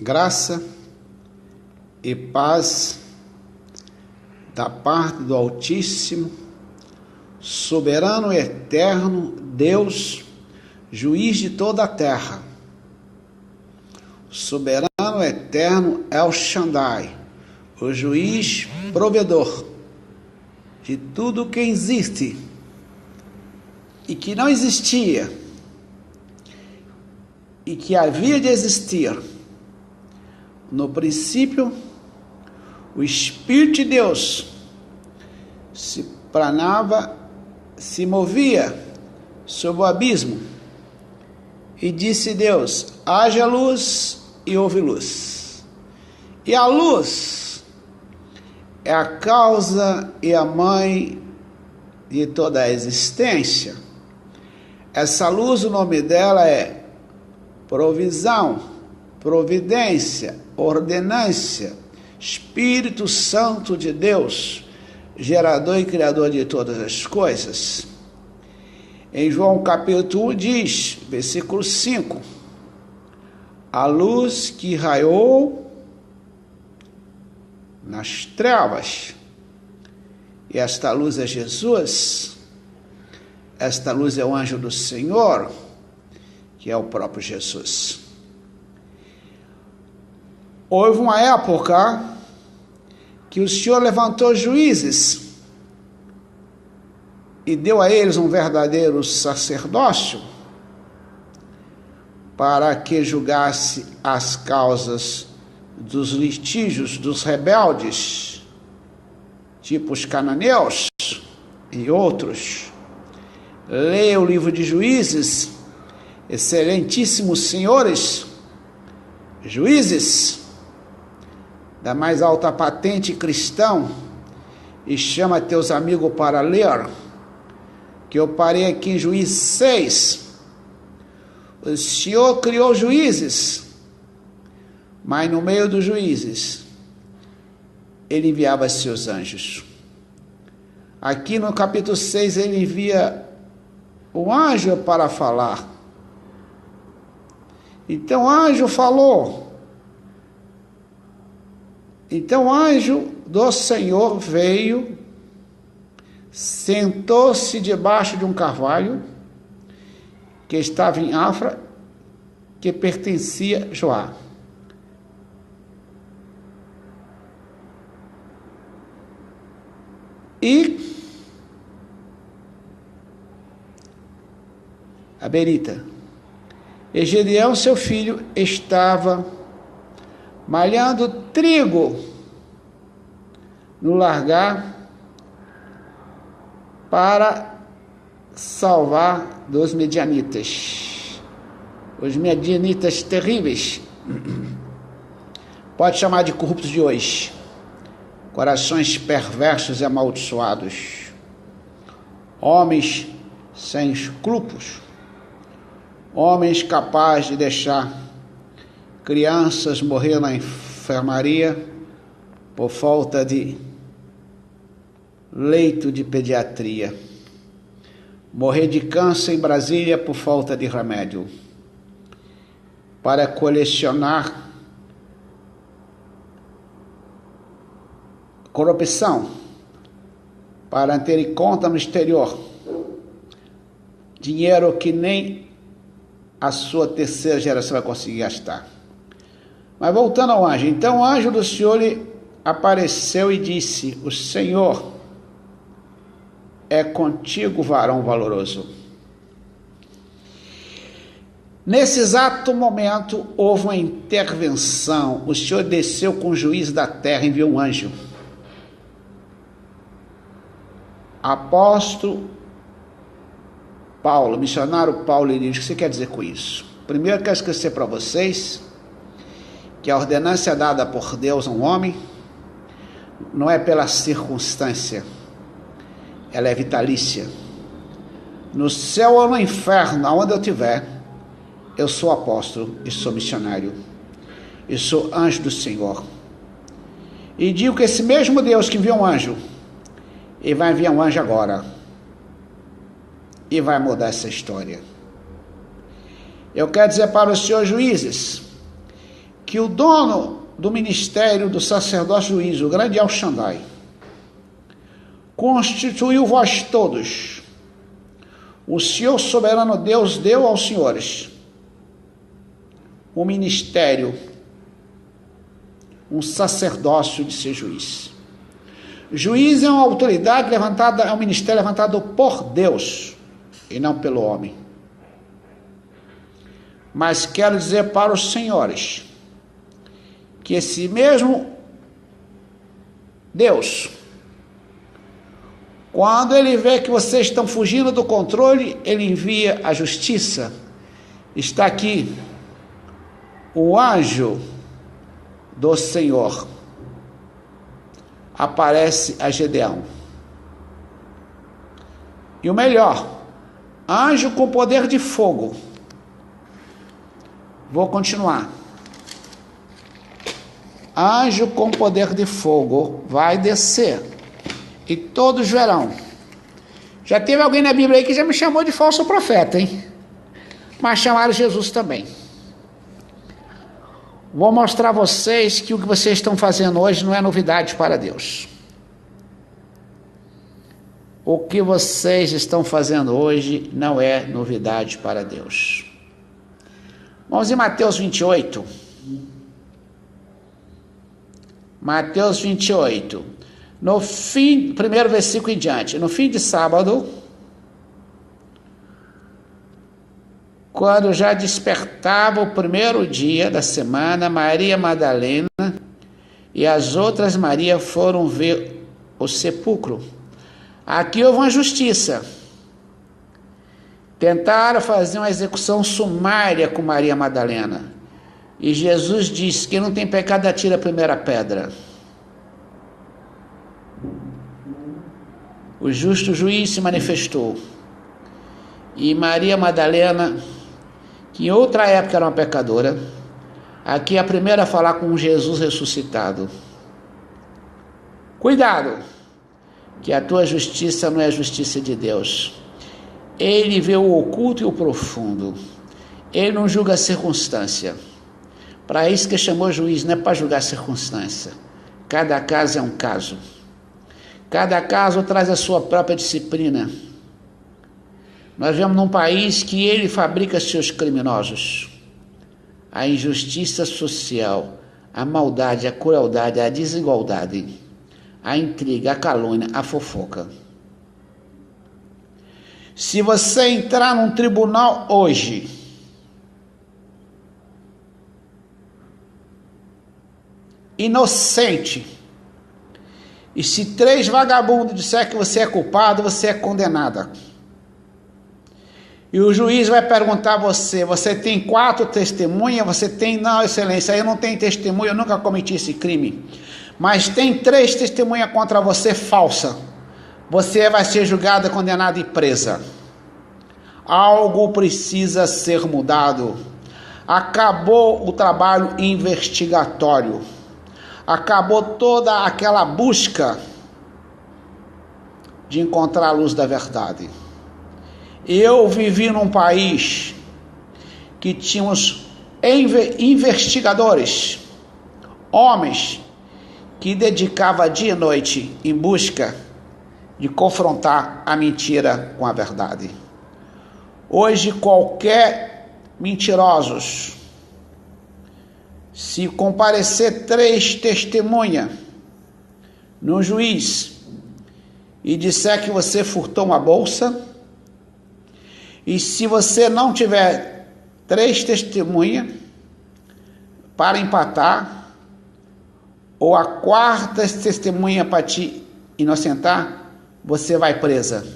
Graça e paz da parte do Altíssimo, soberano e eterno Deus, juiz de toda a terra. Soberano e eterno El Shaddai, o juiz provedor de tudo que existe e que não existia e que havia de existir. No princípio, o Espírito de Deus se planava, se movia sobre o abismo, e disse Deus: haja luz, e houve luz. E a luz é a causa e a mãe de toda a existência. Essa luz, o nome dela é provisão, providência, ordenância, Espírito Santo de Deus, gerador e criador de todas as coisas. Em João capítulo 1 diz, versículo 5, a luz que raiou nas trevas, e esta luz é Jesus, esta luz é o anjo do Senhor, que é o próprio Jesus. Houve uma época que o Senhor levantou juízes e deu a eles um verdadeiro sacerdócio para que julgasse as causas dos litígios, dos rebeldes, tipo os cananeus e outros. Leia o livro de Juízes, excelentíssimos senhores, juízes da mais alta patente cristão, e chama teus amigos para ler, que eu parei aqui em Juízes 6. O Senhor criou juízes, mas no meio dos juízes, ele enviava seus anjos. Aqui no capítulo 6, ele envia o anjo para falar. Então o anjo falou. Então o anjo do Senhor veio, sentou-se debaixo de um carvalho que estava em Afra, que pertencia a Joá. E a Berita, e Gedeão, seu filho, estava malhando trigo no largar para salvar dos medianitas. Os medianitas terríveis, pode chamar de corruptos de hoje, corações perversos e amaldiçoados, homens sem escrúpulos, homens capazes de deixar crianças morrer na enfermaria por falta de leito de pediatria, morrer de câncer em Brasília por falta de remédio, para colecionar corrupção, para ter em conta no exterior dinheiro que nem a sua terceira geração vai conseguir gastar. Mas voltando ao anjo, então o anjo do Senhor lhe apareceu e disse: o Senhor é contigo, varão valoroso. Nesse exato momento houve uma intervenção. O Senhor desceu com o juiz da terra, enviou um anjo. Apóstolo Paulo, missionário Paulo, ele diz: o que você quer dizer com isso? Primeiro, quero esclarecer para vocês que a ordenança dada por Deus a um homem não é pela circunstância, ela é vitalícia. No céu ou no inferno, aonde eu estiver, eu sou apóstolo e sou missionário, e sou anjo do Senhor. E digo que esse mesmo Deus que enviou um anjo, ele vai enviar um anjo agora, e vai mudar essa história. Eu quero dizer para os senhores juízes que o dono do ministério do sacerdócio juiz, o grande El Shaddai, constituiu vós todos, o Senhor soberano Deus deu aos senhores um ministério, um sacerdócio de ser juiz. Juiz é uma autoridade levantada, é um ministério levantado por Deus e não pelo homem. Mas quero dizer para os senhores que esse mesmo Deus, quando ele vê que vocês estão fugindo do controle, ele envia a justiça. Está aqui o anjo do Senhor. Aparece a Gedeão. E o melhor, anjo com poder de fogo. Vou continuar. Anjo com poder de fogo vai descer. E todos verão. Já teve alguém na Bíblia aí que já me chamou de falso profeta, hein? Mas chamaram Jesus também. Vou mostrar a vocês que o que vocês estão fazendo hoje não é novidade para Deus. O que vocês estão fazendo hoje não é novidade para Deus. Vamos em Mateus 28. Mateus 28. No fim, primeiro versículo em diante. No fim de sábado, quando já despertava o primeiro dia da semana, Maria Madalena e as outras Maria foram ver o sepulcro. Aqui houve uma justiça. Tentaram fazer uma execução sumária com Maria Madalena. E Jesus disse: quem não tem pecado atira a primeira pedra. O justo juiz se manifestou. E Maria Madalena, que em outra época era uma pecadora, aqui é a primeira a falar com Jesus ressuscitado. Cuidado, que a tua justiça não é a justiça de Deus. Ele vê o oculto e o profundo. Ele não julga a circunstância. Para isso que chamou juiz, não é para julgar a circunstância. Cada caso é um caso. Cada caso traz a sua própria disciplina. Nós vemos num país que ele fabrica seus criminosos. A injustiça social, a maldade, a crueldade, a desigualdade, a intriga, a calúnia, a fofoca. Se você entrar num tribunal hoje, inocente, e se 3 vagabundos disser que você é culpado, você é condenada. E o juiz vai perguntar a você: você tem 4 testemunhas? Você tem? Não, excelência, eu não tenho testemunha, eu nunca cometi esse crime. Mas tem 3 testemunhas contra você falsa. Você vai ser julgada, condenada e presa. Algo precisa ser mudado. Acabou o trabalho investigatório. Acabou toda aquela busca de encontrar a luz da verdade. Eu vivi num país que tínhamos investigadores, homens que dedicavam dia e noite em busca de confrontar a mentira com a verdade. Hoje qualquer mentirosos, se comparecer 3 testemunhas no juiz e disser que você furtou uma bolsa, e se você não tiver 3 testemunhas para empatar, ou a 4ª testemunha para te inocentar, você vai presa.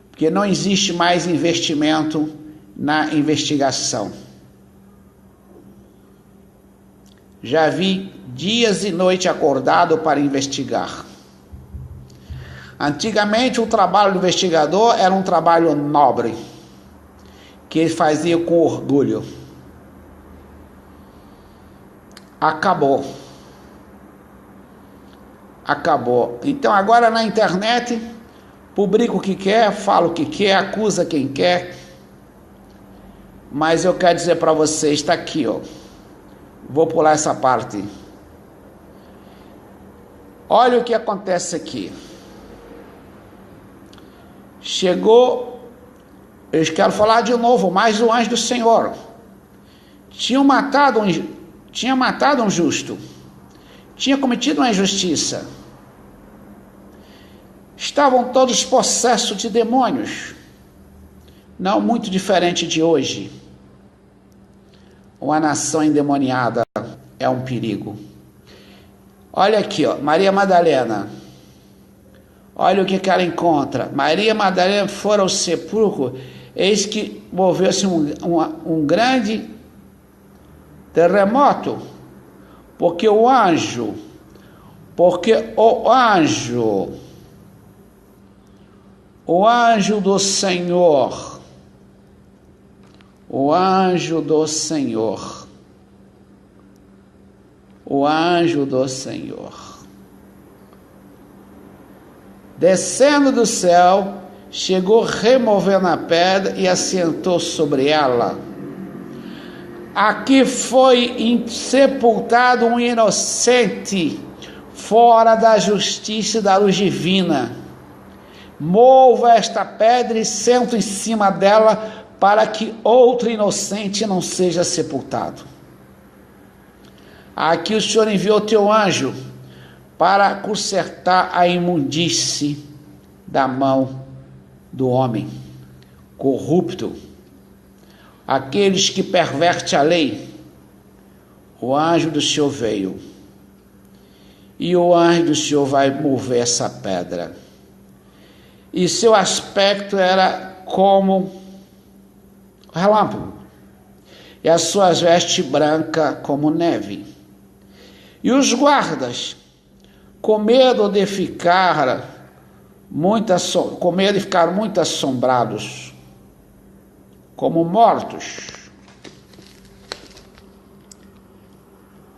Porque não existe mais investimento na investigação. Já vi dias e noites acordado para investigar. Antigamente o trabalho do investigador era um trabalho nobre, que ele fazia com orgulho. Acabou. Então agora na internet, publica o que quer, fala o que quer, acusa quem quer. Mas eu quero dizer para você, está aqui, ó. Vou pular essa parte. Olha o que acontece aqui. Chegou, eu quero falar de novo, mais o anjo do Senhor. Tinha matado um justo. Tinha cometido uma injustiça. Estavam todos possessos de demônios. Não muito diferente de hoje. Uma nação endemoniada é um perigo. Olha aqui, ó, Maria Madalena. Olha o que ela encontra. Maria Madalena foi ao sepulcro, eis que moveu-se um grande terremoto, porque o anjo do Senhor, o anjo do Senhor, descendo do céu, chegou removendo a pedra e assentou sobre ela. Aqui foi sepultado um inocente, fora da justiça e da luz divina. Mova esta pedra e sento em cima dela, para que outro inocente não seja sepultado. Aqui o Senhor enviou teu anjo para consertar a imundície da mão do homem corrupto, aqueles que pervertem a lei. O anjo do Senhor veio, e o anjo do Senhor vai mover essa pedra, e seu aspecto era como relâmpago, e as suas vestes brancas como neve. E os guardas, com medo de ficar muito assombrados, como mortos.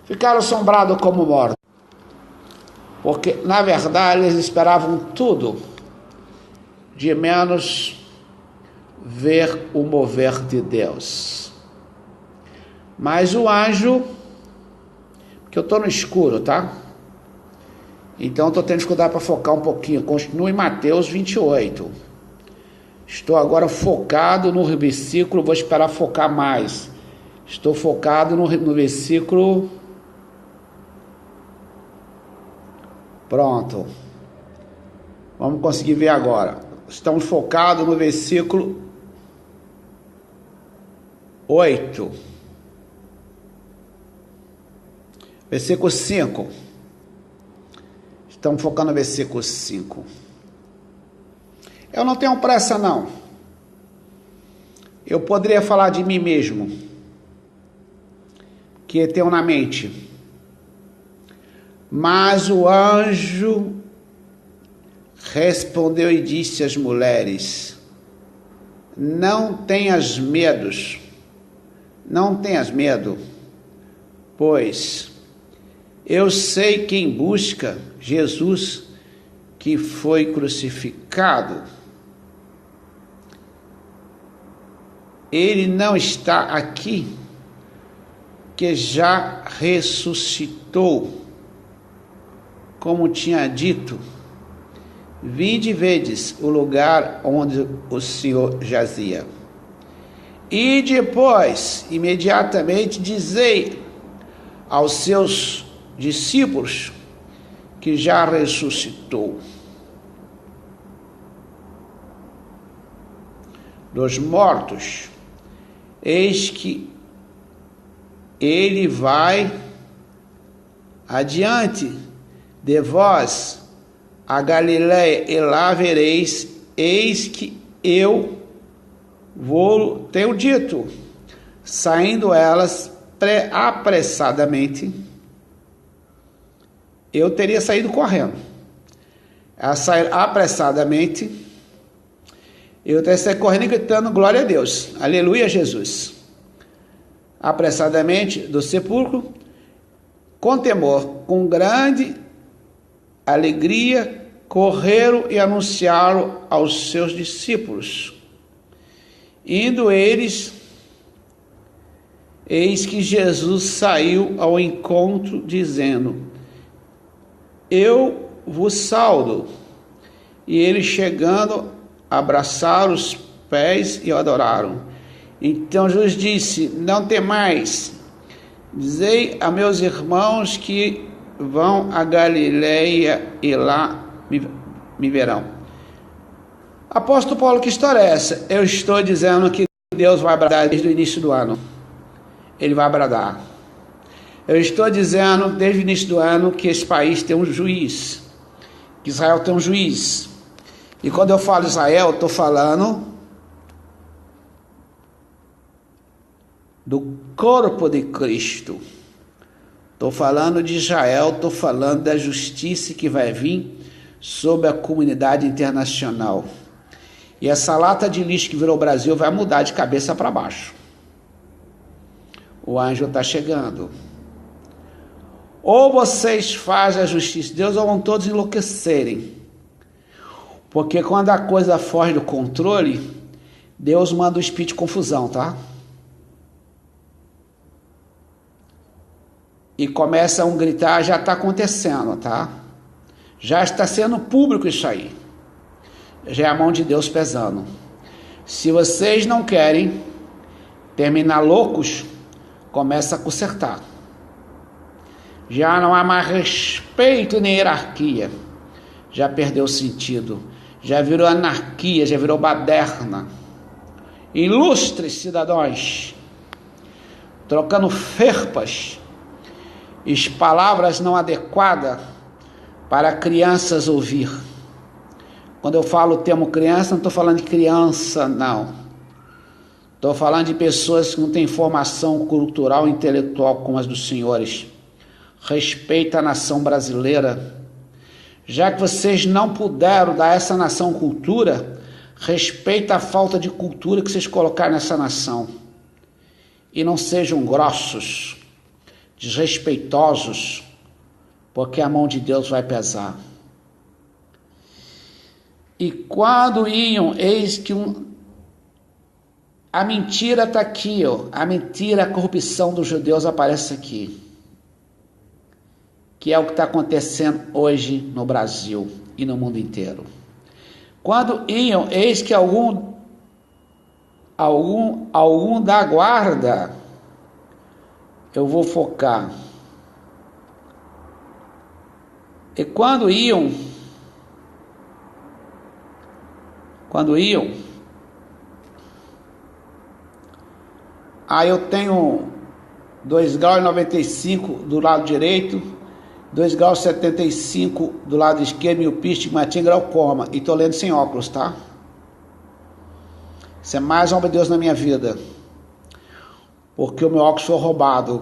Ficaram assombrados como mortos, porque na verdade eles esperavam tudo de menos ver o mover de Deus. Mas o anjo, que eu estou no escuro, tá? Então estou tendo dificuldade para focar um pouquinho. Continuo em Mateus 28. Estou agora focado no versículo, vou esperar focar mais. Estou focado no versículo. Pronto. Vamos conseguir ver agora. Estamos focados no versículo 8. Versículo 5. Estamos focando no versículo 5. Eu não tenho pressa, não. Eu poderia falar de mim mesmo, que tenho na mente. Mas o anjo respondeu e disse às mulheres: não tenhas medo, pois eu sei quem busca Jesus, que foi crucificado. Ele não está aqui, que já ressuscitou, como tinha dito. Vinde e vedes o lugar onde o Senhor jazia. E depois, imediatamente, dizei aos seus discípulos que já ressuscitou dos mortos. Eis que ele vai adiante de vós a Galiléia, e lá vereis. Eis que eu vou tenho dito. Saindo elas apressadamente, eu teria saído correndo. A sair apressadamente, eu teria saído correndo e gritando glória a Deus, aleluia Jesus. Apressadamente do sepulcro, com temor, com grande alegria, correram e anunciaram aos seus discípulos. Indo eles, eis que Jesus saiu ao encontro, dizendo: eu vos saúdo. E eles, chegando, abraçaram os pés e o adoraram. Então Jesus disse: não temais, dizei a meus irmãos que vão a Galileia e lá me verão. Apóstolo Paulo, que história é essa? Eu estou dizendo que Deus vai bradar desde o início do ano. Ele vai bradar. Eu estou dizendo desde o início do ano que esse país tem um juiz, que Israel tem um juiz. E quando eu falo Israel, eu estou falando do corpo de Cristo. Estou falando de Israel, estou falando da justiça que vai vir sobre a comunidade internacional. E essa lata de lixo que virou o Brasil vai mudar de cabeça para baixo. O anjo está chegando. Ou vocês fazem a justiça de Deus, ou vão todos enlouquecerem. Porque quando a coisa foge do controle, Deus manda o espírito de confusão, tá? E começa um gritar, já está acontecendo, tá? Já está sendo público isso aí. Já é a mão de Deus pesando. Se vocês não querem terminar loucos, começa a consertar. Já não há mais respeito nem hierarquia. Já perdeu o sentido. Já virou anarquia, já virou baderna. Ilustres cidadãos, trocando ferpas e palavras não adequadas para crianças ouvir. Quando eu falo o termo criança, não estou falando de criança, não. Estou falando de pessoas que não têm formação cultural e intelectual como as dos senhores. Respeita a nação brasileira. Já que vocês não puderam dar a essa nação cultura, respeita a falta de cultura que vocês colocaram nessa nação. E não sejam grossos, desrespeitosos, porque a mão de Deus vai pesar. E quando iam, eis que a mentira está aqui, ó. A mentira, a corrupção dos judeus aparece aqui. Que é o que está acontecendo hoje no Brasil e no mundo inteiro. Quando iam, eis que algum da guarda, eu vou focar. E quando iam, aí eu tenho 2 graus e 95 do lado direito, 2 graus e 75 do lado esquerdo, miopia, estigmatismo, glaucoma. E estou lendo sem óculos, tá? Isso é mais obra de Deus na minha vida. Porque o meu óculos foi roubado.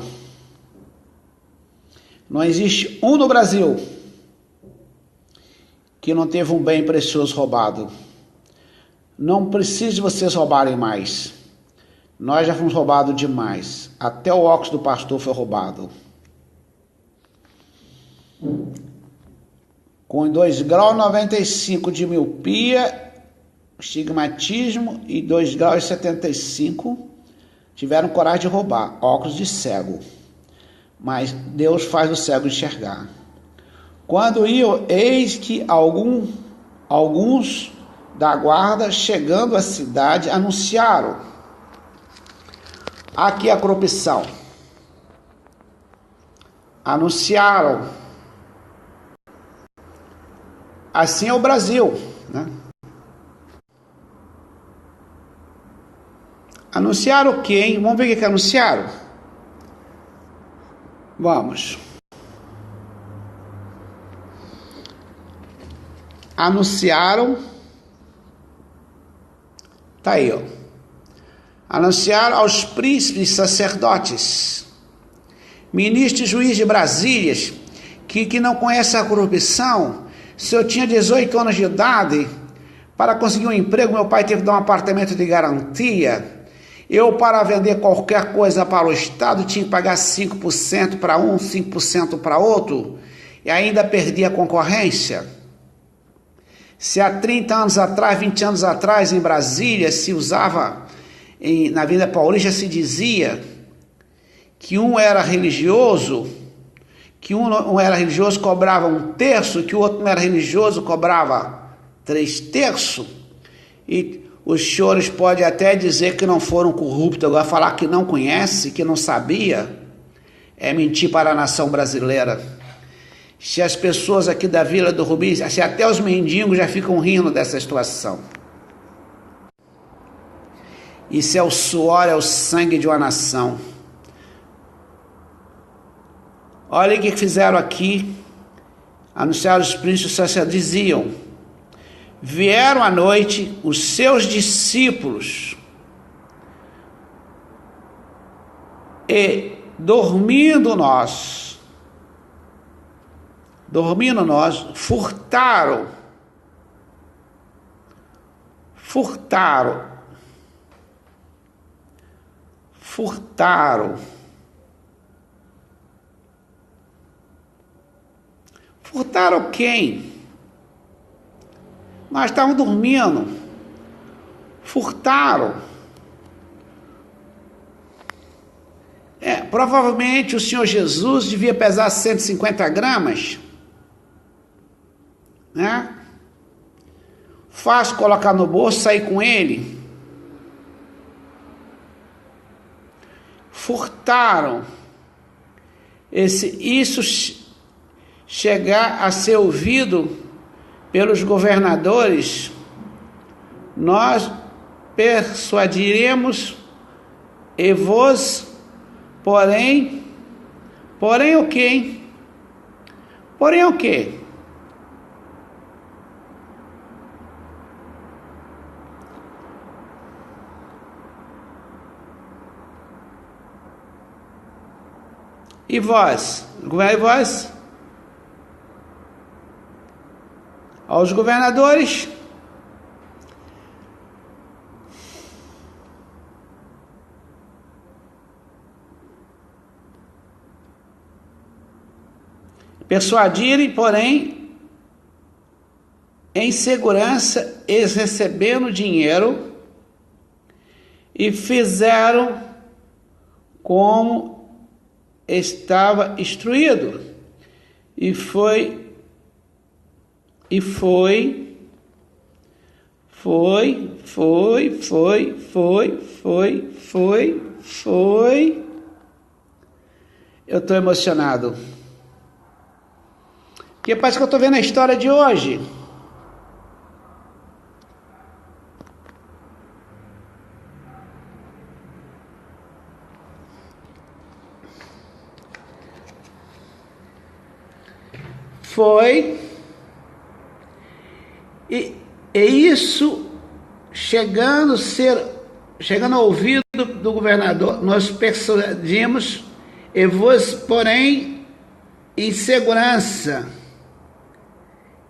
Não existe um no Brasil que não teve um bem precioso roubado. Não precisa de vocês roubarem mais. Nós já fomos roubados demais. Até o óculos do pastor foi roubado. Com 2 graus e 95 de miopia, estigmatismo e 2 graus e 75, tiveram coragem de roubar. Óculos de cego. Mas Deus faz o cego enxergar. Quando iam, eis que alguns da guarda, chegando à cidade, anunciaram. Aqui a corrupção. Anunciaram. Assim é o Brasil, né? Anunciaram o quê, hein? Vamos ver o que anunciaram? Vamos. Anunciaram. Tá aí, ó. Anunciaram aos príncipes, sacerdotes, ministros e juízes de Brasília, que não conhecem a corrupção. Se eu tinha 18 anos de idade, para conseguir um emprego, meu pai teve que dar um apartamento de garantia. Eu, para vender qualquer coisa para o Estado, tinha que pagar 5% para um, 5% para outro, e ainda perdia a concorrência. Se há 30 anos atrás, 20 anos atrás, em Brasília, se usava, na Avenida Paulista, se dizia que um era religioso, cobrava 1/3, que o outro não era religioso cobrava 3/3, e os senhores podem até dizer que não foram corruptos, agora falar que não conhece, que não sabia, é mentir para a nação brasileira. Se as pessoas aqui da Vila do Rubi, se até os mendigos já ficam rindo dessa situação. Isso é o suor, é o sangue de uma nação. Olha o que fizeram aqui, anunciaram os príncipes, diziam: vieram à noite os seus discípulos e dormindo nós, furtaram quem? Nós estávamos dormindo. Furtaram. Provavelmente o Senhor Jesus devia pesar 150 gramas. Né? Fácil colocar no bolso, sair com ele. Furtaram. Isso chegar a ser ouvido pelos governadores, nós persuadiremos e vos, porém o quê, hein? Porém o quê? E vós? E vós? Aos governadores, persuadirem, porém, em segurança, eles recebendo dinheiro, e fizeram como estava instruído, e foi eu estou emocionado, porque parece que eu estou vendo a história de hoje. E isso chegando ao ouvido do governador, nós persuadimos, e vos, porém, em segurança,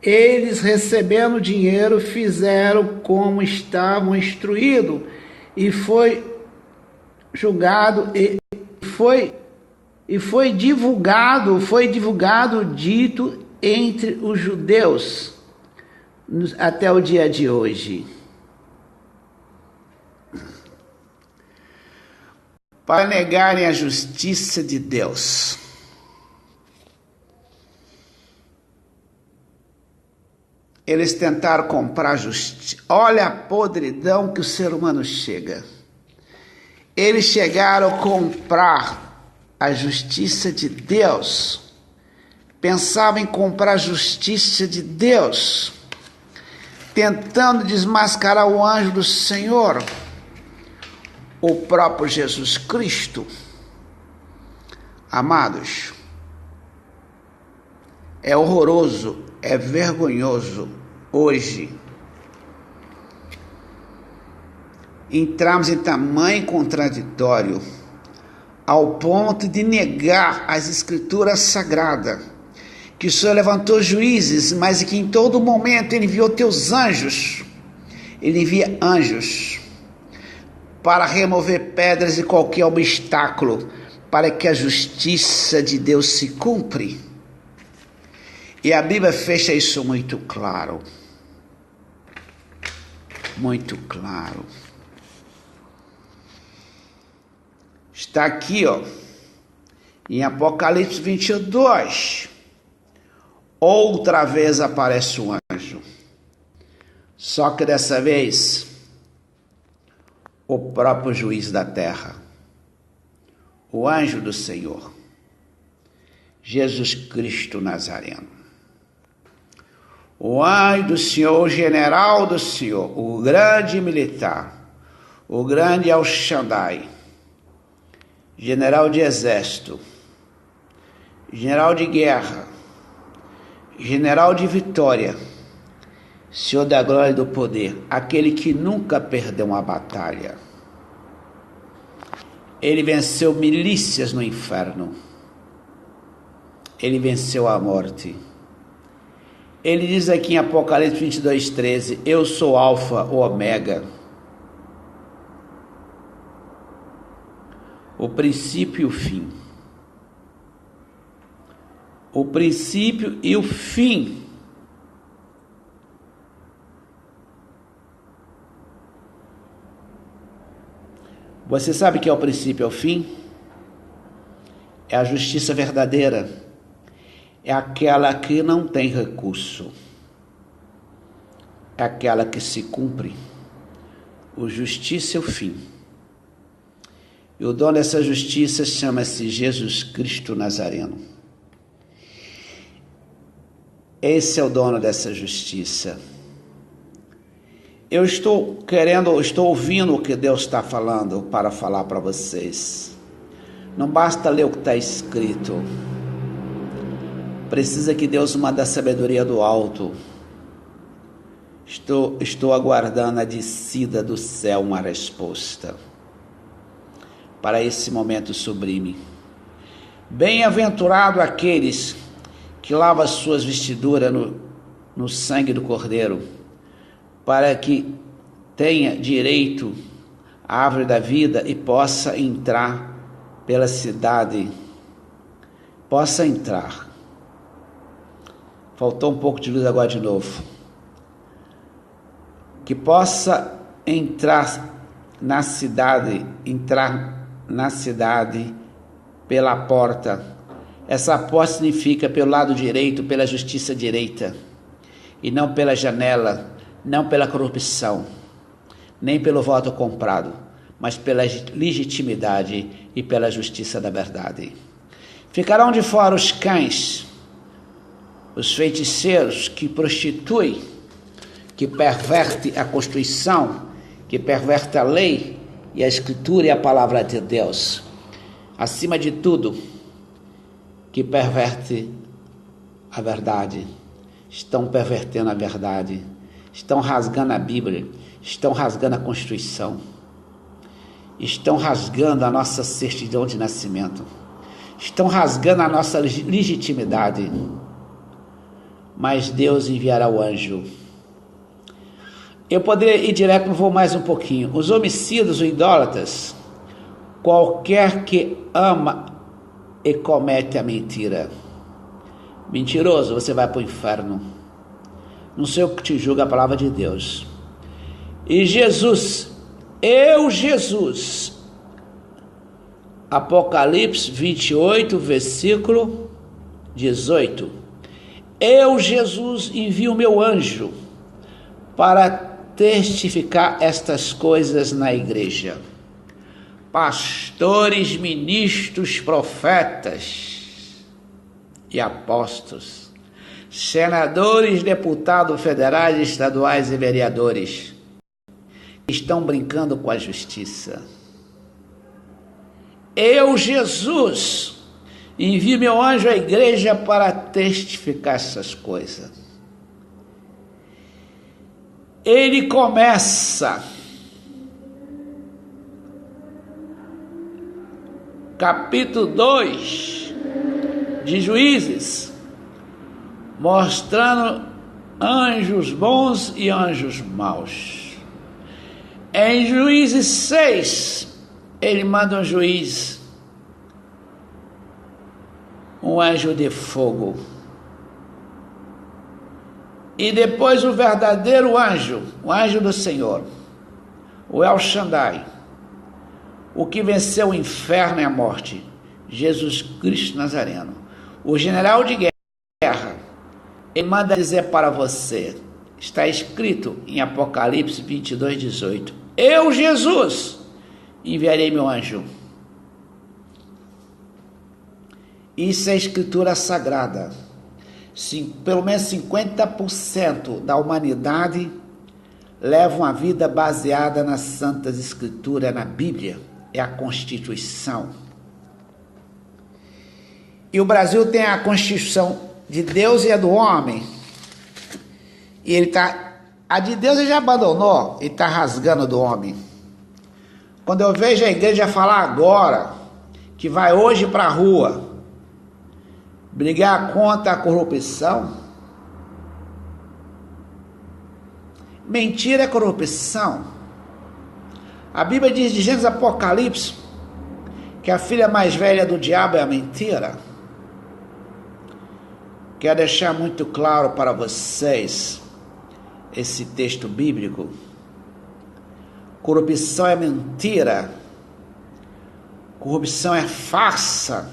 eles recebendo dinheiro, fizeram como estavam instruídos, e foi julgado, e foi divulgado dito entre os judeus até o dia de hoje, para negarem a justiça de Deus. Eles tentaram comprar justiça. Olha a podridão que o ser humano chega. Eles chegaram a comprar a justiça de Deus. Pensavam em comprar a justiça de Deus, tentando desmascarar o anjo do Senhor, o próprio Jesus Cristo. Amados, é horroroso, é vergonhoso hoje entrarmos em tamanho contraditório ao ponto de negar as escrituras sagradas, que o Senhor levantou juízes, mas que em todo momento Ele enviou teus anjos. Ele envia anjos para remover pedras e qualquer obstáculo, para que a justiça de Deus se cumpre. E a Bíblia fecha isso muito claro. Muito claro. Está aqui, ó. Em Apocalipse 22, outra vez aparece um anjo. Só que dessa vez, o próprio juiz da terra, o anjo do Senhor, Jesus Cristo Nazareno. O anjo do Senhor, o general do Senhor, o grande militar, o grande El Shaddai, general de exército, general de guerra, general de vitória, Senhor da glória e do poder, aquele que nunca perdeu uma batalha. Ele venceu milícias no inferno. Ele venceu a morte. Ele diz aqui em Apocalipse 22:13, eu sou Alfa, o Ômega, o princípio e o fim. O princípio e o fim. Você sabe o que é o princípio e o fim? É a justiça verdadeira. É aquela que não tem recurso. É aquela que se cumpre. O justiça é o fim. E o dono dessa justiça chama-se Jesus Cristo Nazareno. Esse é o dono dessa justiça. Eu estou ouvindo o que Deus está falando para falar para vocês. Não basta ler o que está escrito. Precisa que Deus mande a sabedoria do alto. Estou aguardando a descida do céu uma resposta para esse momento sublime. Bem-aventurado aqueles que lavam as suas vestiduras no sangue do Cordeiro, para que tenha direito à árvore da vida e possa entrar pela cidade. Possa entrar. Faltou um pouco de luz agora de novo. Que possa entrar na cidade pela porta. Essa porta significa pelo lado direito, pela justiça direita, e não pela janela, não pela corrupção, nem pelo voto comprado, mas pela legitimidade e pela justiça da verdade. Ficarão de fora os cães, os feiticeiros que prostituem, que perverte a Constituição, que perverte a lei e a Escritura e a palavra de Deus. Acima de tudo, que perverte a verdade. Estão pervertendo a verdade. Estão rasgando a Bíblia. Estão rasgando a Constituição. Estão rasgando a nossa certidão de nascimento. Estão rasgando a nossa legitimidade. Mas Deus enviará o anjo. Eu poderia ir direto, vou mais um pouquinho. Os homicidas, os idólatras, qualquer que ama e comete a mentira. Mentiroso, você vai para o inferno. Não sei o que te julga, a palavra de Deus. E Jesus, Apocalipse 28, versículo 18. Eu, Jesus, envio o meu anjo para testificar estas coisas na igreja. Pastores, ministros, profetas e apóstolos, senadores, deputados federais, estaduais e vereadores, estão brincando com a justiça. Eu, Jesus, envio meu anjo à igreja para testificar essas coisas. Ele começa, capítulo 2 de Juízes, mostrando anjos bons e anjos maus. Em Juízes 6, ele manda um juiz, um anjo de fogo. E depois o verdadeiro anjo, o anjo do Senhor, o El Shaddai, o que venceu o inferno e a morte, Jesus Cristo Nazareno. O general de guerra, ele manda dizer para você, está escrito em Apocalipse 22:18, eu, Jesus, enviarei meu anjo. Isso é escritura sagrada. Pelo menos 50% da humanidade leva uma vida baseada nas Santas Escrituras, na Bíblia, é a Constituição. E o Brasil tem a Constituição de Deus e a do homem. E a de Deus ele já abandonou, ele está rasgando do homem. Quando eu vejo a igreja falar agora, que vai hoje para a rua, brigar contra a corrupção, mentira é corrupção. A Bíblia diz de Gênesis Apocalipse que a filha mais velha do diabo é a mentira. Quero deixar muito claro para vocês esse texto bíblico. Corrupção é mentira. Corrupção é farsa.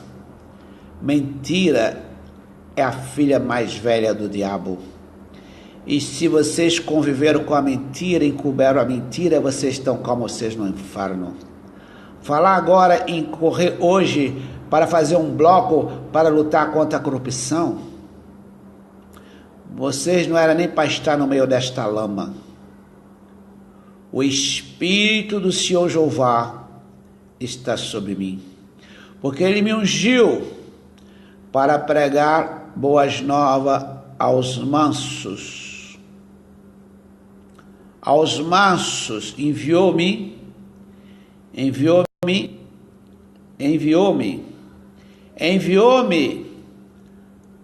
Mentira é a filha mais velha do diabo. E se vocês conviveram com a mentira, encobriram a mentira, vocês estão como vocês no inferno. Falar agora em correr hoje para fazer um bloco para lutar contra a corrupção, vocês não eram nem para estar no meio desta lama. O Espírito do Senhor Jeová está sobre mim, porque Ele me ungiu para pregar boas novas aos mansos. Aos mansos enviou-me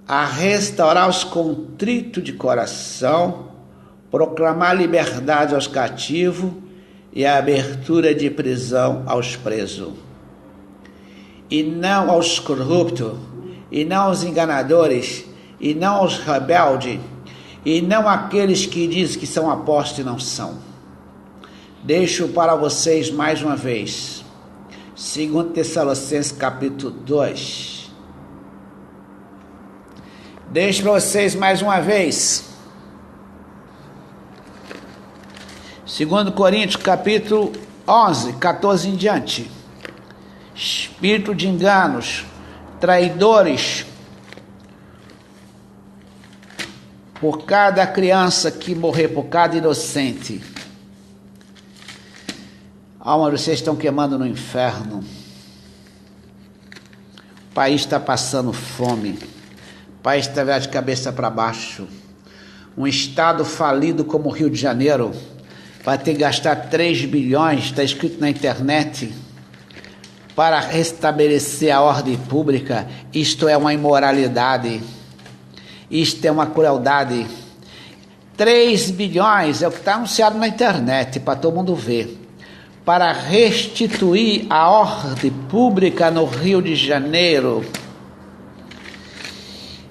a restaurar os contritos de coração, proclamar liberdade aos cativos e a abertura de prisão aos presos, e não aos corruptos, e não aos enganadores, e não aos rebeldes, e não aqueles que dizem que são apóstolos e não são. Deixo para vocês mais uma vez, 2 Tessalonicenses capítulo 2. Deixo para vocês mais uma vez, 2 Coríntios capítulo 11, 14 em diante. Espírito de enganos, traidores, por cada criança que morrer, por cada inocente, alma, vocês estão queimando no inferno. O país está passando fome, o país está de cabeça para baixo. Um estado falido como o Rio de Janeiro vai ter que gastar 3 bilhões, está escrito na internet, para restabelecer a ordem pública. Isto é uma imoralidade, isto é uma crueldade. 3 bilhões é o que está anunciado na internet, para todo mundo ver, para restituir a ordem pública no Rio de Janeiro.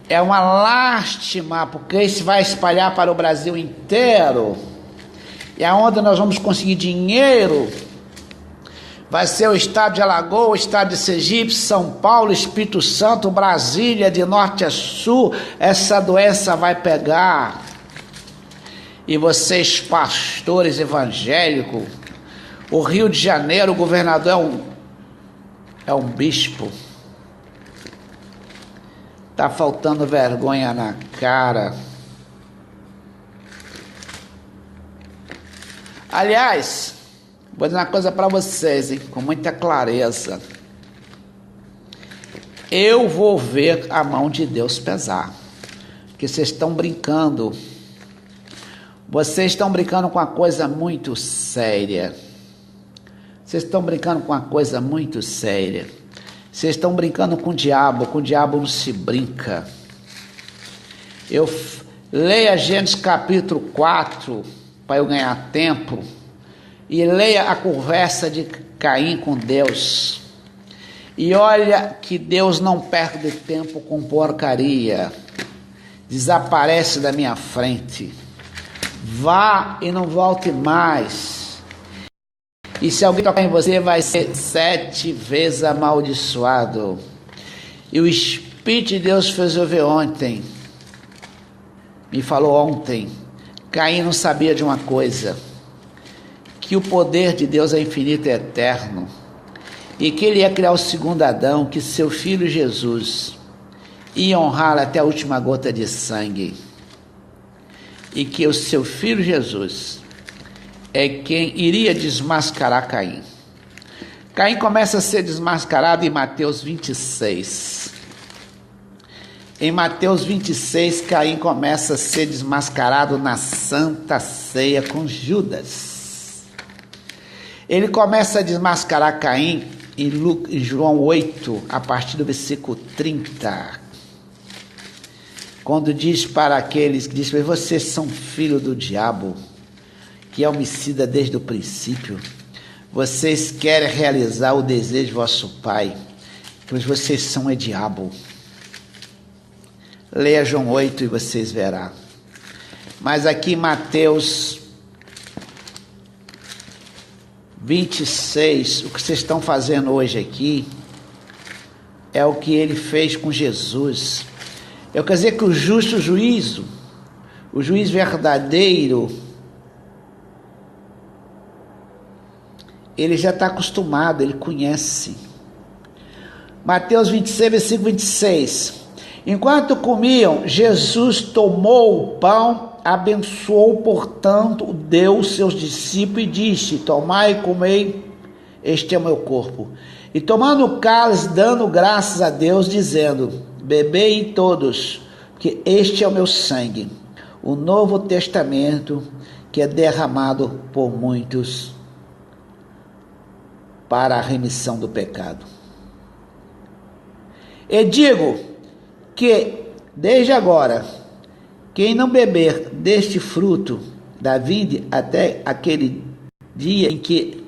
É uma lástima, porque isso vai espalhar para o Brasil inteiro. E aonde nós vamos conseguir dinheiro vai ser o estado de Alagoas, o estado de Sergipe, São Paulo, Espírito Santo, Brasília, de norte a sul. Essa doença vai pegar. E vocês, pastores evangélicos, o Rio de Janeiro, o governador é um bispo. Está faltando vergonha na cara. Aliás, vou dizer uma coisa para vocês, hein, com muita clareza. Eu vou ver a mão de Deus pesar. Porque vocês estão brincando. Vocês estão brincando com uma coisa muito séria. Vocês estão brincando com uma coisa muito séria. Vocês estão brincando com o diabo não se brinca. Leia Gênesis capítulo 4, para eu ganhar tempo, e leia a conversa de Caim com Deus. E olha que Deus não perde tempo com porcaria. Desaparece da minha frente. Vá e não volte mais. E se alguém tocar em você, vai ser 7 vezes amaldiçoado. E o Espírito de Deus fez eu ver ontem, me falou ontem, Caim não sabia de uma coisa, que o poder de Deus é infinito e eterno, e que ele ia criar o segundo Adão, que seu filho Jesus ia honrá-lo até a última gota de sangue, e que o seu filho Jesus é quem iria desmascarar Caim. Caim começa a ser desmascarado em Mateus 26. Em Mateus 26, Caim começa a ser desmascarado na Santa Ceia com Judas. Ele começa a desmascarar Caim em João 8, a partir do versículo 30. Quando diz para aqueles que dizem: vocês são filho do diabo, que é homicida desde o princípio. Vocês querem realizar o desejo de vosso pai, pois vocês são diabo. Leia João 8 e vocês verão. Mas aqui em Mateus 26, o que vocês estão fazendo hoje aqui é o que ele fez com Jesus. Eu quero dizer que o justo juízo, o juiz verdadeiro, ele já está acostumado, ele conhece. Mateus 26, versículo 26. Enquanto comiam, Jesus tomou o pão, abençoou, portanto, deu aos seus discípulos e disse: tomai e comei, este é o meu corpo. E tomando o cálice, dando graças a Deus, dizendo: bebei todos, porque este é o meu sangue, o novo testamento, que é derramado por muitos para a remissão do pecado. E digo que, desde agora, quem não beber deste fruto da vinde até aquele dia em que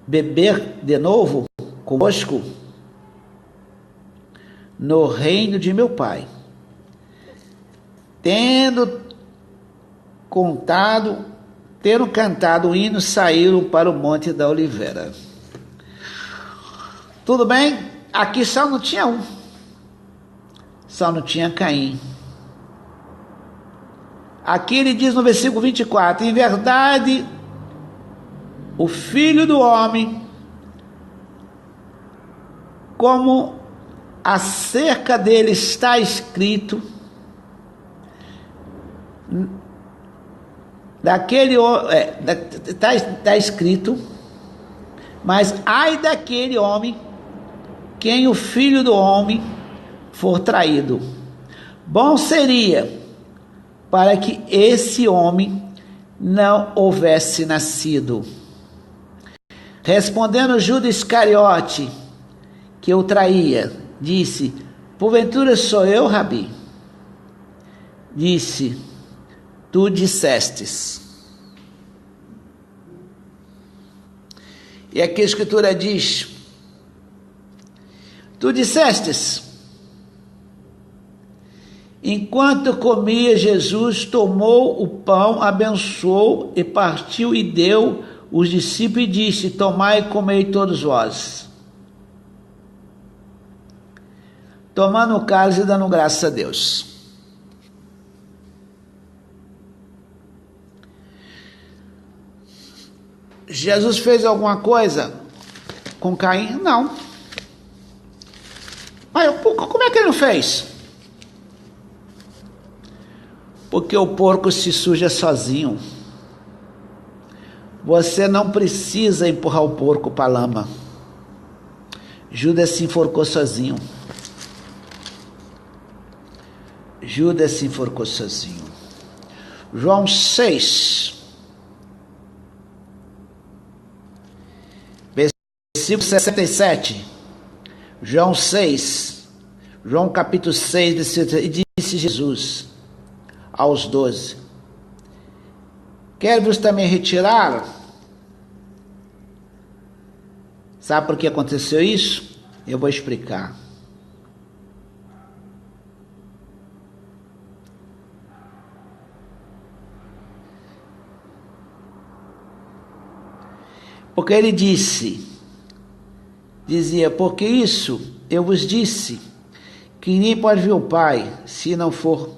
beber de novo convosco no reino de meu Pai, tendo cantado o hino, saíram para o Monte da Oliveira. Tudo bem? Aqui só não tinha um. Só não tinha Caim. Aqui ele diz no versículo 24: em verdade, o Filho do Homem, como acerca dele está escrito, está escrito, mas ai daquele homem quem o Filho do Homem for traído. Bom seria para que esse homem não houvesse nascido. Respondendo Judas Iscariote, que o traía, disse: porventura sou eu, Rabi? Disse: tu dissestes. E aqui a Escritura diz: tu dissestes. Enquanto comia, Jesus tomou o pão, abençoou e partiu e deu os discípulos e disse: tomai e comei todos vós, tomando o cálice e dando graças a Deus. Jesus fez alguma coisa com Caim? Não. Mas como é que ele não fez? Porque o porco se suja sozinho. Você não precisa empurrar o porco para a lama. Judas se enforcou sozinho. Judas se enforcou sozinho. João 6, versículo 67. João 6, João capítulo 6, versículo, e disse Jesus aos 12: quero-vos também retirar. Sabe por que aconteceu isso? Eu vou explicar. Porque ele dizia, porque isso eu vos disse que ninguém pode ver o Pai se não for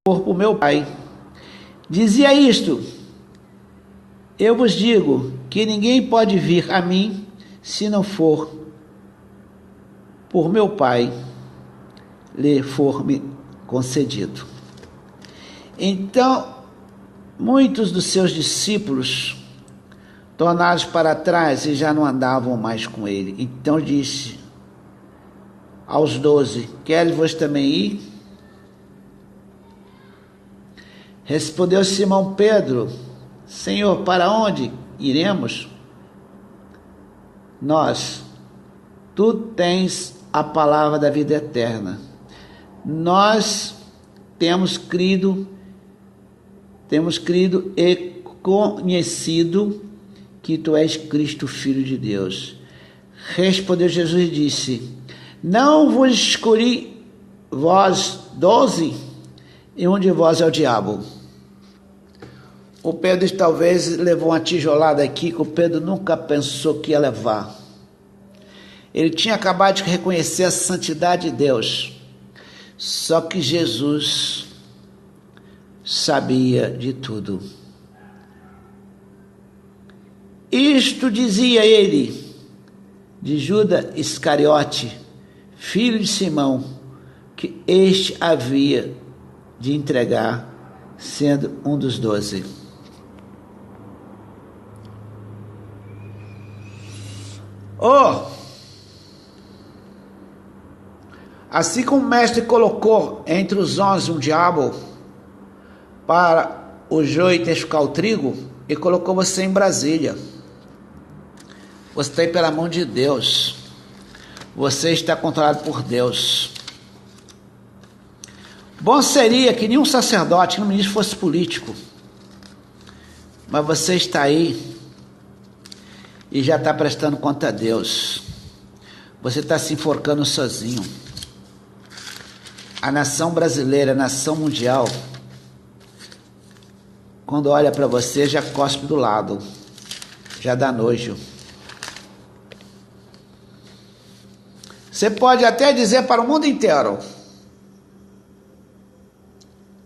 por meu Pai. Dizia isto: eu vos digo que ninguém pode vir a mim se não for por meu Pai lhe for me concedido. Então, muitos dos seus discípulos tornaram para trás e já não andavam mais com ele. Então disse aos 12: queres vós também ir? Respondeu Simão Pedro: Senhor, para onde iremos? Tu tens a palavra da vida eterna. Nós temos crido e conhecido que tu és Cristo, Filho de Deus. Respondeu Jesus e disse: não vos escolhi vós 12, e um de vós é o diabo. O Pedro talvez levou uma tijolada aqui que o Pedro nunca pensou que ia levar. Ele tinha acabado de reconhecer a santidade de Deus. Só que Jesus sabia de tudo. Isto dizia ele de Judas Iscariote, filho de Simão, que este havia de entregar, sendo um dos 12. Assim como o mestre colocou entre os 11 um diabo para o joio testificar o trigo, e colocou você em Brasília. Você está aí pela mão de Deus. Você está controlado por Deus. Bom seria que nenhum sacerdote, nenhum ministro fosse político. Mas você está aí e já está prestando conta a Deus. Você está se enforcando sozinho. A nação brasileira, a nação mundial, quando olha para você, já cospe do lado, já dá nojo. Você pode até dizer para o mundo inteiro: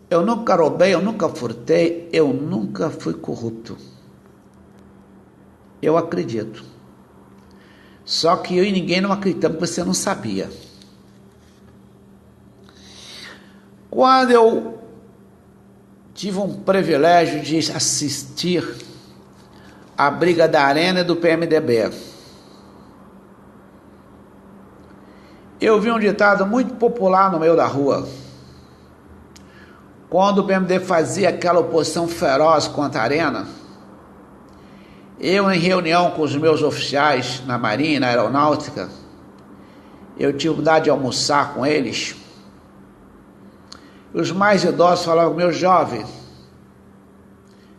eu nunca roubei, eu nunca furtei, eu nunca fui corrupto. Eu acredito. Só que eu e ninguém não acreditamos, porque você não sabia. Quando eu tive um privilégio de assistir a briga da Arena e do PMDB, eu vi um ditado muito popular no meio da rua. Quando o PMDB fazia aquela oposição feroz contra a Arena, eu, em reunião com os meus oficiais na Marinha, na Aeronáutica, eu tive vontade de almoçar com eles. Os mais idosos falavam: meu jovem,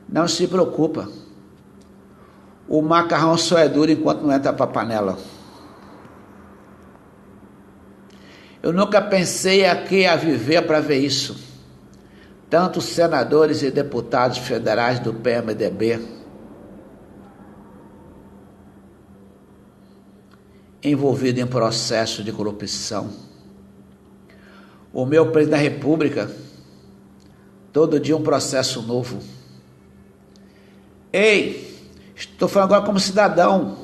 não se preocupa, o macarrão só é duro enquanto não entra para a panela. Eu nunca pensei aqui a viver para ver isso. Tantos senadores e deputados federais do PMDB envolvido em processo de corrupção. O meu presidente da República, todo dia um processo novo. Ei, estou falando agora como cidadão.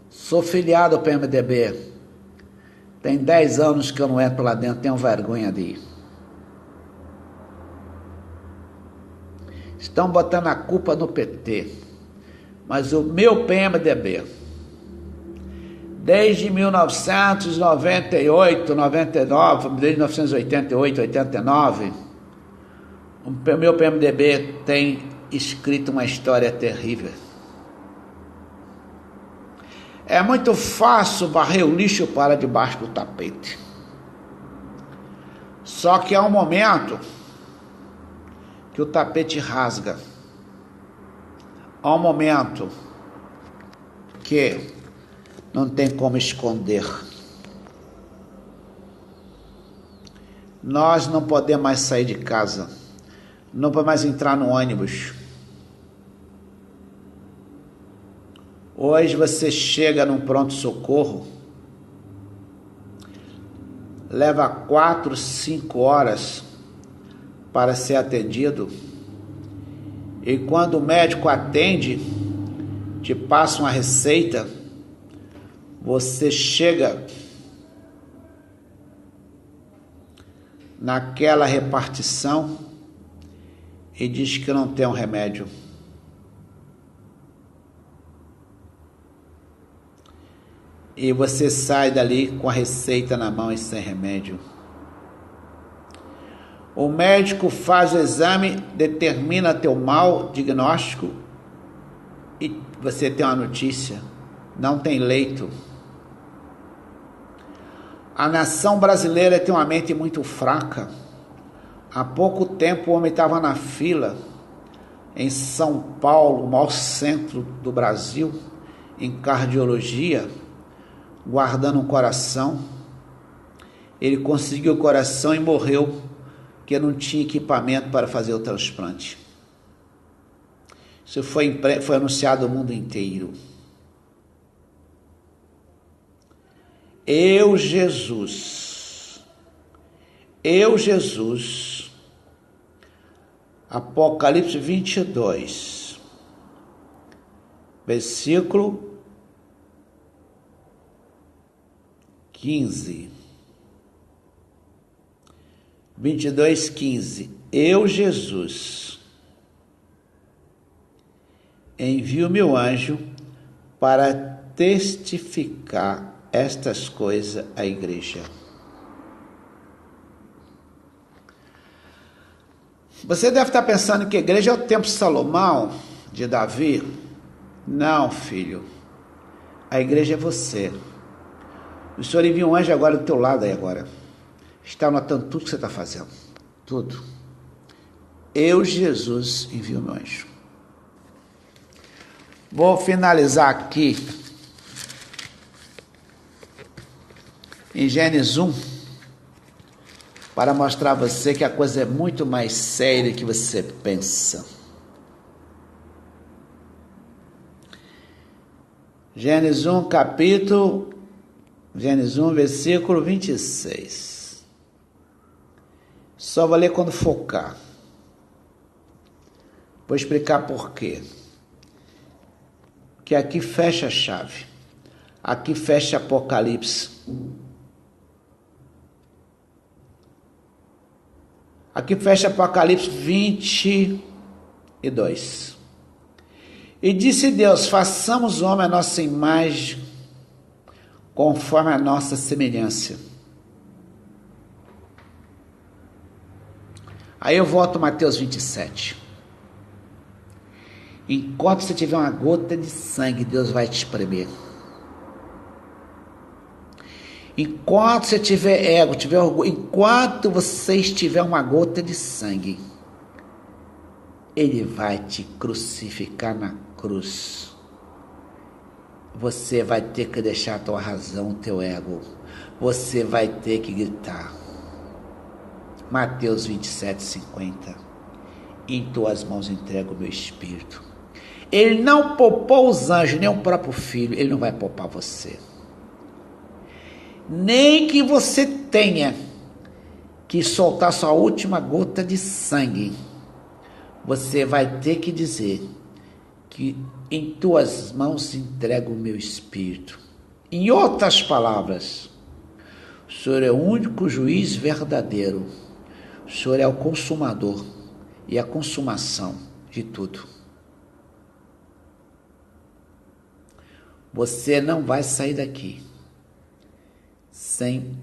Sou filiado ao PMDB. Tem 10 anos que eu não entro lá dentro, tenho vergonha de ir. Estão botando a culpa no PT. Mas o meu PMDB, desde 1998, 99, desde 1988, 89, o meu PMDB tem escrito uma história terrível. É muito fácil varrer o lixo para debaixo do tapete. Só que há um momento que o tapete rasga. Há um momento que não tem como esconder. Nós não podemos mais sair de casa. Não podemos mais entrar no ônibus. Hoje você chega num pronto-socorro, leva 4, 5 horas para ser atendido, e quando o médico atende, te passa uma receita, você chega naquela repartição e diz que não tem um remédio. E você sai dali com a receita na mão e sem remédio. O médico faz o exame, determina teu mal diagnóstico e você tem uma notícia: não tem leito. A nação brasileira tem uma mente muito fraca. Há pouco tempo o homem estava na fila em São Paulo, o maior centro do Brasil, em cardiologia, guardando um coração. Ele conseguiu o coração e morreu, porque não tinha equipamento para fazer o transplante. Isso foi anunciado ao mundo inteiro. Eu, Jesus, Apocalipse 22, versículo 15. 22, 15. Eu, Jesus, envio meu anjo para testificar estas coisas à igreja. Você deve estar pensando que a igreja é o templo de Salomão, de Davi. Não, filho. A igreja é você. O Senhor envia um anjo agora do teu lado aí agora. Está anotando tudo que você está fazendo. Tudo. Eu, Jesus, envio meu anjo. Vou finalizar aqui em Gênesis 1, para mostrar a você que a coisa é muito mais séria do que você pensa. Gênesis 1, versículo 26. Só vou ler quando focar. Vou explicar por quê. Que aqui fecha a chave. Aqui fecha Apocalipse. Aqui fecha Apocalipse 22. E disse Deus: façamos o homem a nossa imagem, conforme a nossa semelhança. Aí eu volto a Mateus 27. Enquanto você tiver uma gota de sangue, Deus vai te espremer. Enquanto você tiver ego, tiver orgulho, enquanto você estiver uma gota de sangue, Ele vai te crucificar na cruz. Você vai ter que deixar a tua razão, o teu ego. Você vai ter que gritar. Mateus 27, 50. Em tuas mãos entrego o meu espírito. Ele não poupou os anjos, nem o próprio filho. Ele não vai poupar você. Nem que você tenha que soltar sua última gota de sangue, você vai ter que dizer que em tuas mãos entrego o meu espírito. Em outras palavras, o Senhor é o único juiz verdadeiro. O Senhor é o consumador e a consumação de tudo. Você não vai sair daqui sem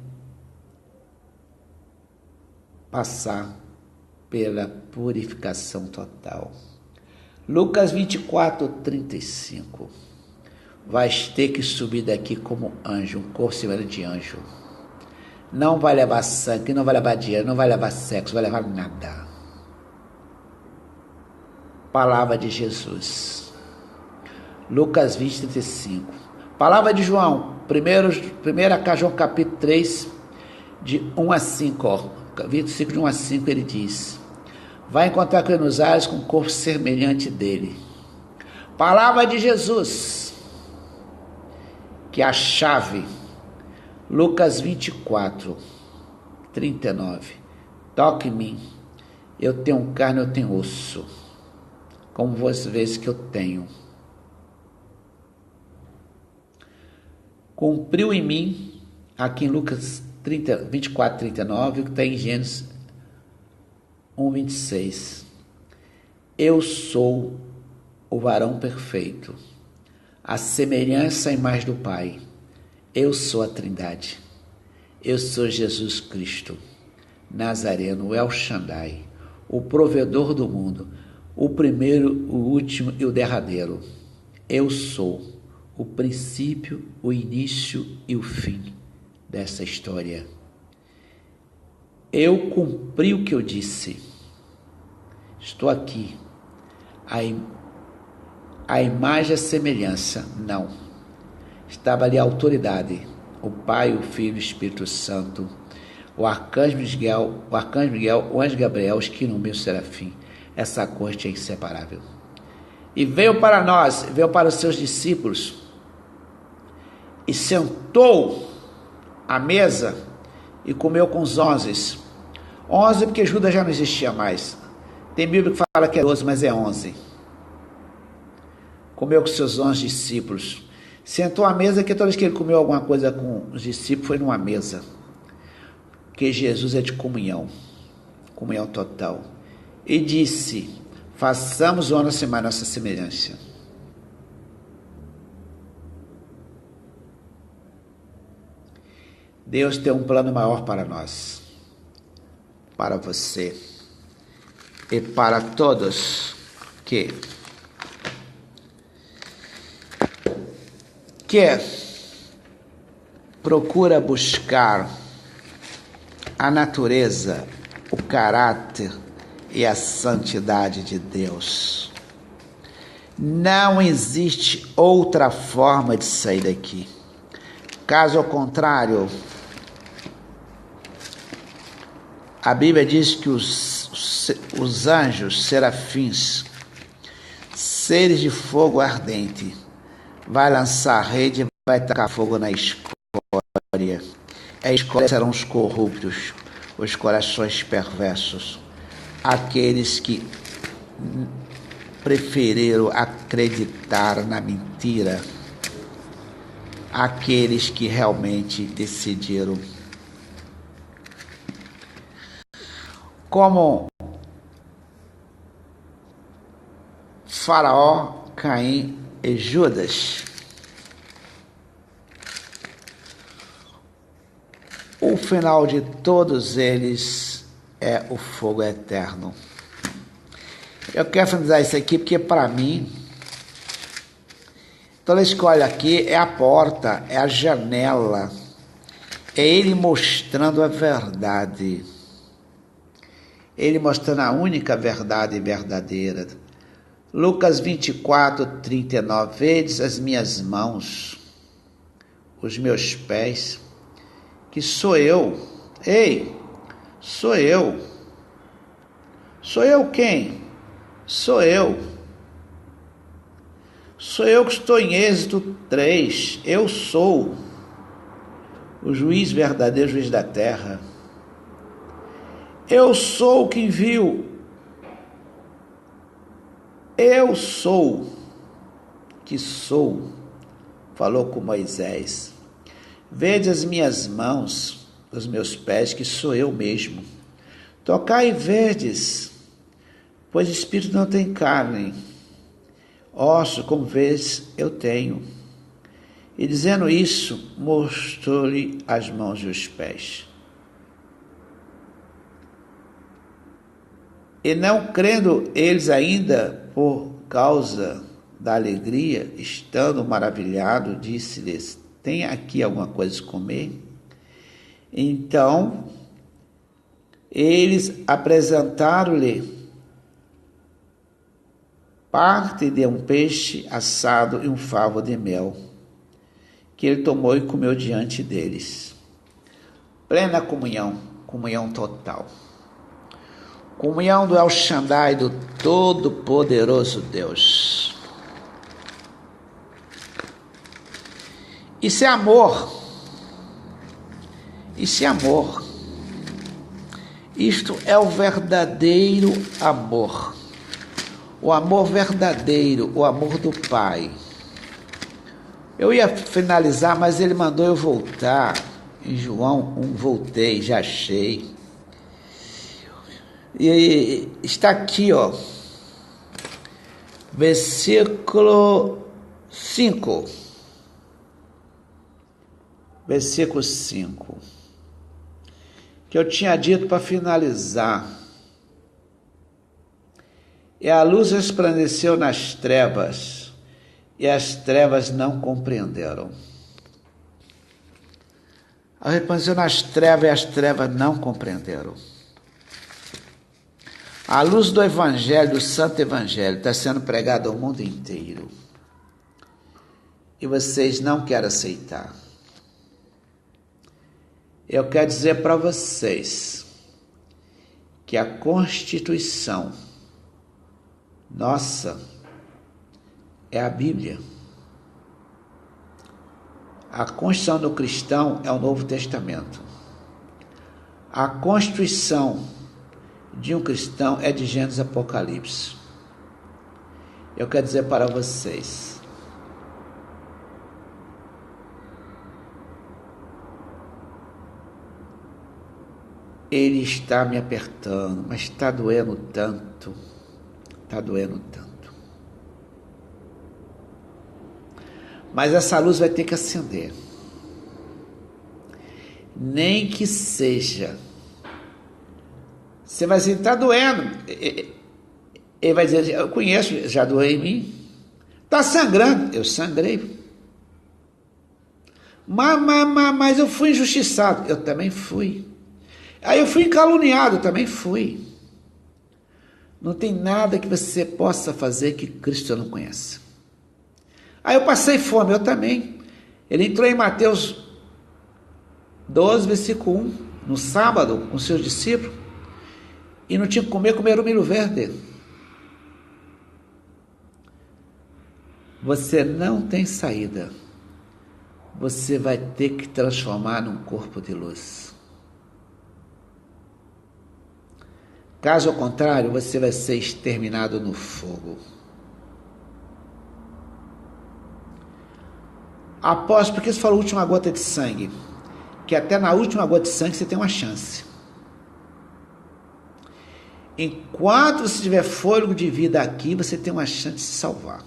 passar pela purificação total. Lucas 24, 35. Vais ter que subir daqui como anjo, um corpo semelhante de anjo. Não vai levar sangue, não vai levar dinheiro, não vai levar sexo, não vai levar nada. Palavra de Jesus. Lucas 20, 35. Palavra de João, 1 João capítulo 3, de 1 a 5, versículo de 1 a 5, ele diz: vai encontrar com nos ares com um corpo semelhante dele. Palavra de Jesus. que a chave, Lucas 24, 39, toque em mim, eu tenho carne, eu tenho osso, como você vê que eu tenho. Cumpriu em mim, aqui em Lucas 24, 39, que está em Gênesis 1, 26. Eu sou o varão perfeito, a semelhança e imagem do Pai. Eu sou a Trindade. Eu sou Jesus Cristo, Nazareno, El Shaddai, o provedor do mundo, o primeiro, o último e o derradeiro. Eu sou o princípio, o início e o fim dessa história. Eu cumpri o que eu disse. Estou aqui. A imagem e a semelhança, não. Estava ali a autoridade, o Pai, o Filho, o Espírito Santo, o arcanjo Miguel, o anjo Gabriel, os querubins, o serafim. Essa corte é inseparável. E veio para nós, veio para os seus discípulos, e sentou à mesa e comeu com os 11. 11 porque Judas já não existia mais. Tem Bíblia que fala que é 12, mas é 11. Comeu com seus 11 discípulos. Sentou à mesa, que toda vez que ele comeu alguma coisa com os discípulos, foi numa mesa. Porque Jesus é de comunhão total. E disse, façamos honra a nossa semelhança. Deus tem um plano maior para nós, para você e para todos que procura buscar a natureza, o caráter e a santidade de Deus. Não existe outra forma de sair daqui. Caso contrário, a Bíblia diz que os anjos, serafins, seres de fogo ardente, vai lançar a rede e vai tacar fogo na escória. A escória serão os corruptos, os corações perversos, aqueles que preferiram acreditar na mentira, aqueles que realmente decidiram. Como Faraó, Caim e Judas, o final de todos eles é o fogo eterno. Eu quero finalizar isso aqui porque, para mim, toda vez que eu olho aqui, é a porta, é a janela, é ele mostrando a verdade. Ele mostrando a única verdade verdadeira. Lucas 24, 39. Vedes as minhas mãos, os meus pés, que sou eu. Ei, sou eu. Sou eu quem? Sou eu. Sou eu que estou em Êxodo 3. Eu sou o juiz verdadeiro, juiz da terra. Eu sou quem viu. Eu sou que sou, falou com Moisés. Vede as minhas mãos, os meus pés, que sou eu mesmo. Tocai e vedes, pois o espírito não tem carne, osso, como vês, eu tenho. E dizendo isso, mostrou-lhe as mãos e os pés. E não crendo eles ainda, por causa da alegria, estando maravilhado, disse-lhes, tem aqui alguma coisa de comer? Então, eles apresentaram-lhe parte de um peixe assado e um favo de mel, que ele tomou e comeu diante deles. Plena comunhão, comunhão total. Comunhão do El Shaddai, do Todo-Poderoso Deus. Isso é amor. Isso é amor. Isto é o verdadeiro amor. O amor verdadeiro, o amor do Pai. Eu ia finalizar, mas ele mandou eu voltar. Em João 1, voltei, já achei. E está aqui, ó. Versículo 5. Versículo 5. Que eu tinha dito para finalizar. E a luz resplandeceu nas trevas, e as trevas não compreenderam. Ela resplandeceu nas trevas, e as trevas não compreenderam. A luz do Evangelho, do Santo Evangelho, está sendo pregada ao mundo inteiro. E vocês não querem aceitar. Eu quero dizer para vocês que a Constituição nossa é a Bíblia. A Constituição do cristão é o Novo Testamento. A Constituição de um cristão é de Gênesis e Apocalipse. Eu quero dizer para vocês, ele está me apertando, mas está doendo tanto, Mas essa luz vai ter que acender. Nem que seja. Você vai dizer, está doendo. Ele vai dizer, eu conheço, já doeu em mim. Está sangrando. Eu sangrei. Mas eu fui injustiçado. Eu também fui. Aí eu fui caluniado. Eu também fui. Não tem nada que você possa fazer que Cristo não conhece. Aí eu passei fome. Eu também. Ele entrou em Mateus 12, versículo 1, no sábado, com seus discípulos. E não tinha que comeram milho verde. Você não tem saída. Você vai ter que transformar num corpo de luz. Caso contrário, você vai ser exterminado no fogo. Após, porque você falou última gota de sangue, que até na última gota de sangue você tem uma chance. Enquanto você tiver fôlego de vida aqui, você tem uma chance de se salvar.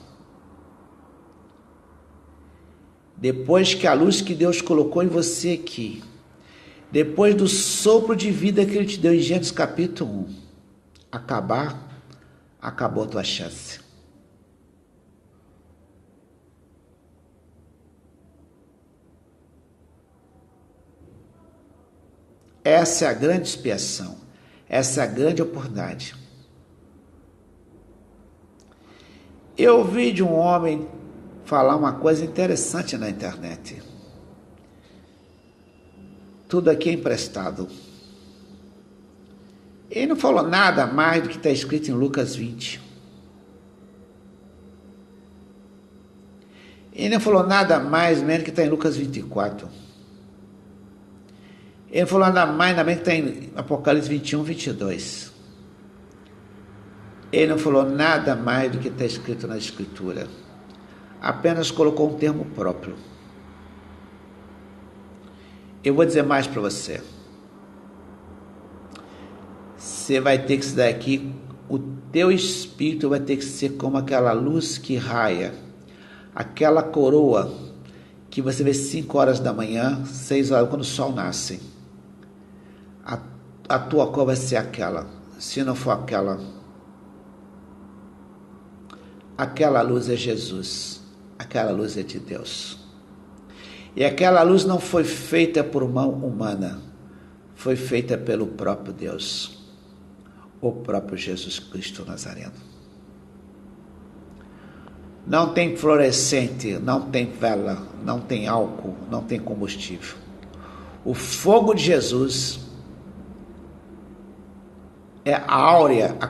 Depois que a luz que Deus colocou em você aqui, depois do sopro de vida que Ele te deu em Gênesis capítulo 1, acabou a tua chance. Essa é a grande expiação. Essa é a grande oportunidade. Eu ouvi de um homem falar uma coisa interessante na internet. Tudo aqui é emprestado. Ele não falou nada mais do que está escrito em Lucas 20. Ele não falou nada mais menos do que está em Lucas 24. Ele não falou nada mais do que está em Apocalipse 21, 22. Ele não falou nada mais do que está escrito na Escritura. Apenas colocou um termo próprio. Eu vou dizer mais para você. Você vai ter que sair daqui, o teu espírito vai ter que ser como aquela luz que raia, aquela coroa que você vê 5 horas da manhã, 6 horas, quando o sol nasce. A tua cor vai ser aquela. Se não for aquela luz é Jesus, aquela luz é de Deus. E aquela luz não foi feita por mão humana, foi feita pelo próprio Deus, o próprio Jesus Cristo Nazareno. Não tem fluorescente, não tem vela, não tem álcool, não tem combustível. O fogo de Jesus é a áurea, a